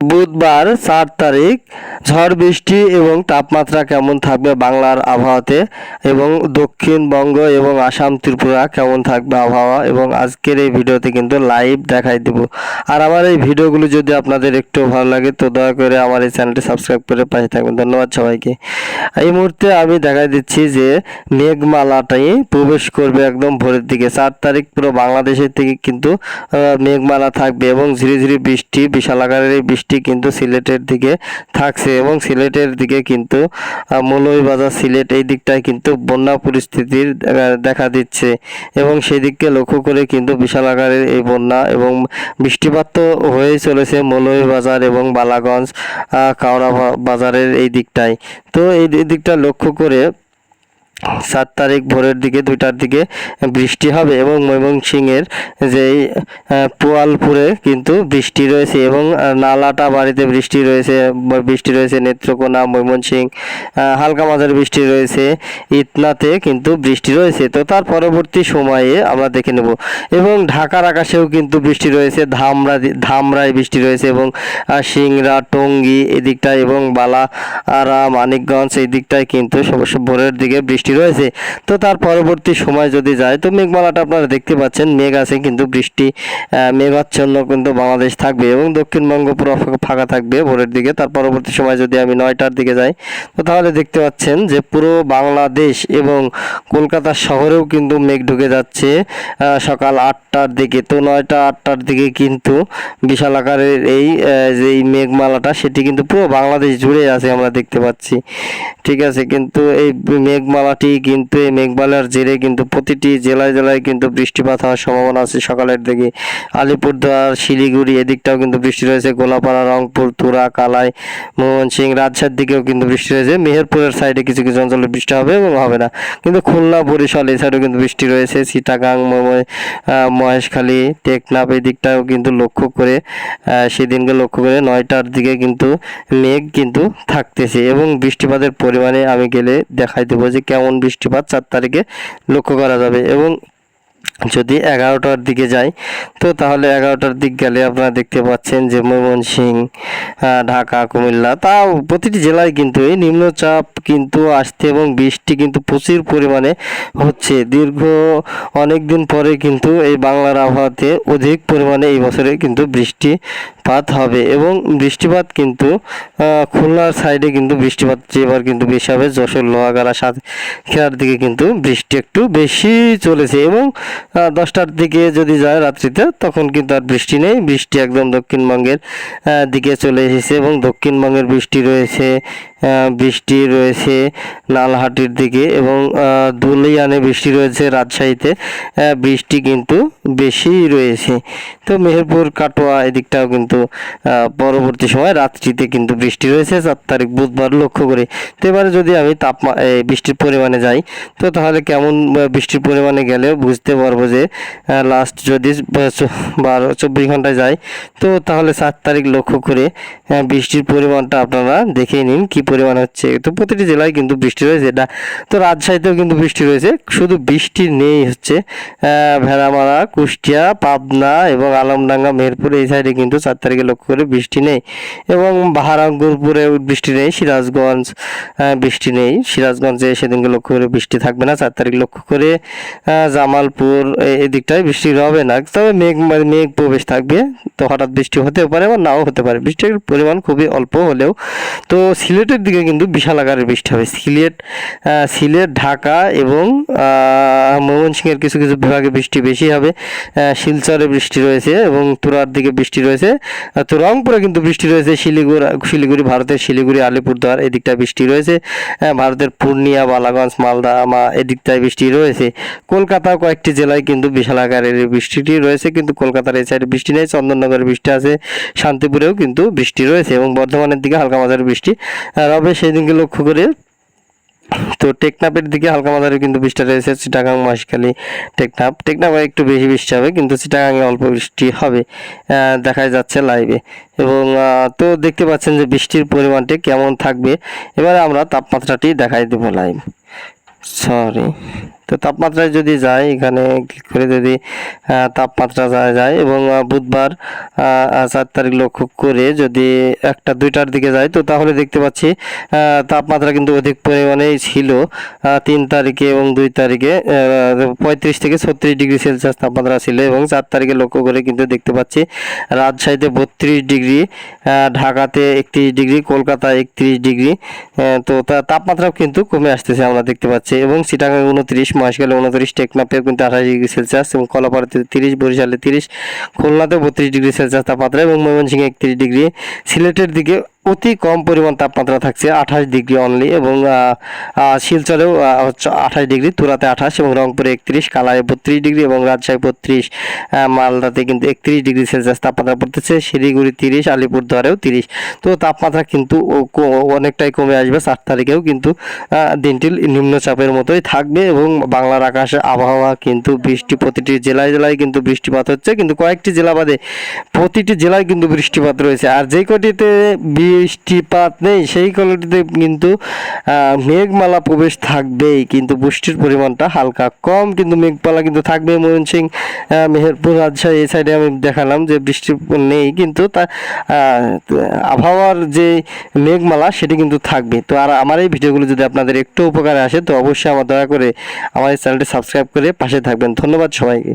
বুধবার 4 তারিখ ঝড় বৃষ্টি এবং তাপমাত্রা কেমন থাকবে বাংলার আবহাওয়াতে এবং দক্ষিণবঙ্গ এবং আসাম ত্রিপুরা কেমন থাকবে আবহাওয়া এবং আজকের এই ভিডিওতে কিন্তু লাইভ দেখাই দেব। আর আমার এই ভিডিওগুলো যদি আপনাদের একটু ভালো লাগে তো দয়া করে আমার এই চ্যানেলটি সাবস্ক্রাইব করে পাশে থাকবেন। ধন্যবাদ সবাইকে। এই মুহূর্তে আমি দেখাই দিচ্ছি যে মেঘমালাটাই প্রবেশ করবে একদম ভোরের দিকে। 4 তারিখ পুরো বাংলাদেশের থেকে কিন্তু মেঘমালা থাকবে এবং ঝিরি ঝিরি বৃষ্টি, বিশাল আকারের এই বৃষ্টি কিন্তু সিলেটের দিকে থাকছে এবং সিলেটের দিকে কিন্তু মৌলভীবাজার সিলেট এই দিকটায় কিন্তু বন্যা পরিস্থিতির দেখা দিচ্ছে এবং সেদিককে লক্ষ্য করে কিন্তু বিশাল আকারের এই বন্যা এবং বৃষ্টিপাত তো হয়েই চলেছে মৌলভীবাজার এবং বালাগঞ্জ কাওড়া বাজারের এই দিকটায়। তো এই দিকটা লক্ষ্য করে 7 তারিখ ভোরের দিকে 2টার দিকে বৃষ্টি হবে এবং ময়মনসিংহের যেই পোয়ালপুরে কিন্তু বৃষ্টি রয়েছে এবং নালাটা বাড়িতে বৃষ্টি রয়েছে নেত্রকোনা, ময়মনসিংহ হালকা মাঝারি বৃষ্টি রয়েছে, ইতনাতে কিন্তু বৃষ্টি রয়েছে। তো তার পরবর্তী সময়ে আমরা দেখে নেব এবং ঢাকার আকাশেও কিন্তু বৃষ্টি রয়েছে, ধামরায় বৃষ্টি রয়েছে এবং সিংড়া, টঙ্গী এদিকটায় এবং বালারা, মানিকগঞ্জ এই দিকটায় কিন্তু ভোরের দিকে বৃষ্টি রয়েছে। তো তার পরবর্তী সময় যদি যায় তো মেঘমালাটা আপনারা দেখতে পাচ্ছেন, মেঘ আছে কিন্তু বৃষ্টি মেঘাচ্ছন্ন কিন্তু বাংলাদেশ থাকবে এবং দক্ষিণবঙ্গ পুরো ফাঁকা থাকবে ভোরের দিকে। তার পরবর্তী সময় যদি আমি 9টার দিকে যাই তো তাহলে দেখতে পাচ্ছেন যে পুরো বাংলাদেশ এবং কলকাতা শহরেও কিন্তু মেঘ ঢুকে যাচ্ছে সকাল 8টার দিকে। তো 9টা 8টার দিকে কিন্তু বিশাল আকারের এই যে মেঘমালাটা সেটি কিন্তু পুরো বাংলাদেশ জুড়ে আছে আমরা দেখতে পাচ্ছি। ঠিক আছে, কিন্তু এই মেঘমালার জেরে কিন্তু প্রতিটি জেলায় কিন্তু বৃষ্টিপাত হওয়ার সম্ভাবনা আছে সকালের দিকে। আলিপুরদুয়ার, শিলিগুড়ি এদিকটাও কিন্তু বৃষ্টি রয়েছে, গোলাপাড়া, রংপুর, তুরা, কালাই, ময়মনসিংহ, রাজশাহীর দিকেও কিন্তু বৃষ্টি রয়েছে। মেহেরপুরের সাইডে কিছু কিছু অঞ্চলে বৃষ্টি হবে এবং হবে না, কিন্তু খুলনা, বরিশাল এই সাইডেও কিন্তু বৃষ্টি রয়েছে। চিটাগাং, মহেশখালী, টেকনাফ এই দিকটাও কিন্তু সেদিনকে লক্ষ্য করে 9টার দিকে কিন্তু মেঘ কিন্তু থাকতেছে এবং বৃষ্টিপাতের পরিমাণে আমি গেলে দেখাই দেবো যে কেমন বৃষ্টিপাত 4 তারিখে লক্ষ্য করা যাবে। এবং যদি 11টার দিকে যাই তো তাহলে 11টার দিক গেলে আপনারা দেখতে পাচ্ছেন যে ময়মনসিংহ, ঢাকা, কুমিল্লা তাও প্রতিটি জেলায় কিন্তু এই নিম্নচাপ কিন্তু আসছে এবং বৃষ্টি কিন্তু প্রচুর পরিমাণে হচ্ছে। দীর্ঘ অনেক দিন পরে কিন্তু এই বাংলার আবহাওয়াতে অধিক পরিমাণে এই বছরে কিন্তু বৃষ্টিপাত হবে এবং বৃষ্টিপাত কিন্তু খুলনার সাইডে কিন্তু বৃষ্টিপাত এবার কিন্তু বেশি হবে। যশোর, লোহাগাড়া, সাতক্ষীরার দিকে কিন্তু বৃষ্টি একটু বেশি চলেছে এবং 10টার দিকে যদি যায় রাত্রিতে তখন কিন্তু আর বৃষ্টি নেই, বৃষ্টি একদম দক্ষিণবঙ্গের দিকে চলে এসেছে এবং দক্ষিণবঙ্গের বৃষ্টি রয়েছে নালহাটির দিকে এবং ধুলিয়ানে বৃষ্টি রয়েছে, রাজশাহীতে বৃষ্টি কিন্তু বেশি রয়েছে। তো মেহেরপুর, কাটোয়া এদিকটাও কিন্তু পরবর্তী সময় রাত্রিতে কিন্তু বৃষ্টি রয়েছে 4 তারিখ বুধবার লক্ষ্য করে। তো এবারে যদি আমি বৃষ্টির পরিমাণে যাই তো তাহলে কেমন বৃষ্টির পরিমাণে গেলে বুঝতে পারবো যে লাস্ট যদি 24 ঘন্টায় যায় তো তাহলে 4 তারিখ লক্ষ্য করে বৃষ্টির পরিমাণটা আপনারা দেখে নিন কি পরিমাণ হচ্ছে। তো প্রতিটি জেলায় কিন্তু বৃষ্টি রয়েছে, এটা তো রাজশাহীতেও কিন্তু বৃষ্টি রয়েছে, শুধু বৃষ্টি নেই হচ্ছে ভেড়ামারা, কুষ্টিয়া, পাবনা এবং আলমডাঙ্গা, মেহেরপুর এই সাইডে কিন্তু 4 তারিখে লক্ষ্য করে বৃষ্টি নেই এবং বাহারামপুরে বৃষ্টি নেই, সিরাজগঞ্জ বৃষ্টি নেই, সিরাজগঞ্জে সেদিনকে লক্ষ্য করে বৃষ্টি থাকবে না। 4 তারিখ লক্ষ্য করে জামালপুর এদিকটায় বৃষ্টি হবে না, তবে মেঘ প্রবেশ থাকবে। তো হঠাৎ বৃষ্টি হতেও পারে বা নাও হতে পারে, বৃষ্টির পরিমাণ খুবই অল্প হলেও। তো সিলেটের দিকে কিন্তু বিশাল আকারের বৃষ্টি হবে, সিলেট, ঢাকা এবং ময়মনসিংহের কিছু কিছু বিভাগে বৃষ্টি বেশি হবে। শিলচরে বৃষ্টি রয়েছে এবং তুরার দিকে বৃষ্টি রয়েছে। তো রংপুরে কিন্তু বৃষ্টি রয়েছে, শিলিগুড়ি, ভারতের শিলিগুড়ি, আলিপুরদুয়ার এদিকটায় বৃষ্টি রয়েছে, ভারতের পূর্ণিয়া, বালাগঞ্জ, মালদা এদিকটায় বৃষ্টি রয়েছে। কলকাতার কয়েকটি জেলায় কিন্তু বিশাল আকারের বৃষ্টিটি রয়েছে, কিন্তু কলকাতার এই সাইডে বৃষ্টি নেই। চন্দননগরে বৃষ্টি আছে, শান্তিপুরেও কিন্তু বৃষ্টি রয়েছে এবং বর্ধমানের দিকে হালকা মাঝারি বৃষ্টি রবে সেদিনকে লক্ষ্য করে। তো টেকনাফের দিকে হালকা মাঝারি কিন্তু বৃষ্টি রয়েছে, চিটাগাং, মহেশখালী, টেকনাফে একটু বেশি বৃষ্টি হবে কিন্তু চিটাগাংয়ে অল্প বৃষ্টি হবে দেখা যাচ্ছে লাইভে। এবং তো দেখতে পাচ্ছেন যে বৃষ্টির পরিমাণটি কেমন থাকবে। এবারে আমরা তাপমাত্রাটি দেখাই দেবো লাইভ, সরি। তো তাপমাত্রায় যদি যাই, এখানে ক্লিক করে যদি তাপমাত্রা যায় এবং বুধবার 4 তারিখ লক্ষ্য করে যদি 1টা-2টার দিকে যাই, তো তাহলে দেখতে পাচ্ছি তাপমাত্রা কিন্তু অধিক পরিমাণেই ছিল 3 তারিখে এবং 2 তারিখে 35 থেকে 36 ডিগ্রি সেলসিয়াস তাপমাত্রা ছিল এবং 4 তারিখে লক্ষ্য করে কিন্তু দেখতে পাচ্ছি রাজশাহীতে 32 ডিগ্রি, ঢাকাতে 31 ডিগ্রি, কলকাতা 31 ডিগ্রি। তো তাপমাত্রাও কিন্তু কমে আসতেছে আমরা দেখতে পাচ্ছি এবং চিটাগাং 29, মহেশখালী 29, টেকনাফেও কিন্তু 28 ডিগ্রি সেলসিয়াস এবং কলাপাড়াতে 30, বরিশালে 30, খুলনাতে 32 ডিগ্রি সেলসিয়াস তাপমাত্রা এবং ময়মনসিংহে 31 ডিগ্রি। সিলেটের দিকে অতি কম পরিমাণ তাপমাত্রা থাকছে 28 ডিগ্রি অনলি এবং শিলচরেও 28 ডিগ্রি, তুরাতে 28 এবং রংপুরে 31, কালায় 32 ডিগ্রি এবং রাজশাহী 32, মালদাতে কিন্তু 31 ডিগ্রি সেলসিয়াস তাপমাত্রা পড়তেছে, শিলিগুড়ি 30, আলিপুরদুয়ারেও 30। তো তাপমাত্রা কিন্তু অনেকটাই কমে আসবে 4 তারিখেও কিন্তু দিনটি নিম্নচাপের মতোই থাকবে এবং বাংলার আকাশে আবহাওয়া কিন্তু বৃষ্টি প্রতিটি জেলায় জেলায় কিন্তু বৃষ্টিপাত হচ্ছে, কিন্তু কয়েকটি জেলা বাদে প্রতিটি জেলায় কিন্তু বৃষ্টিপাত রয়েছে। আর যে কটিতে বৃষ্টিপাত নেই সেই কটিতে কিন্তু মেঘমালা প্রবেশ থাকবেই, কিন্তু বৃষ্টির পরিমাণটা হালকা কম, কিন্তু মেঘমালা কিন্তু থাকবে। ময়মনসিংহ, মেহেরপুর, রাজশাহী এই সাইডে আমি দেখালাম যে বৃষ্টি নেই, কিন্তু তা আবহাওয়ার যে মেঘমালা সেটি কিন্তু থাকবে। তো আর আমার এই ভিডিওগুলো যদি আপনাদের একটু উপকারে আসে তো অবশ্যই আমার দয়া করে আমার এই চ্যানেলটি সাবস্ক্রাইব করে পাশে থাকবেন। ধন্যবাদ সবাইকে।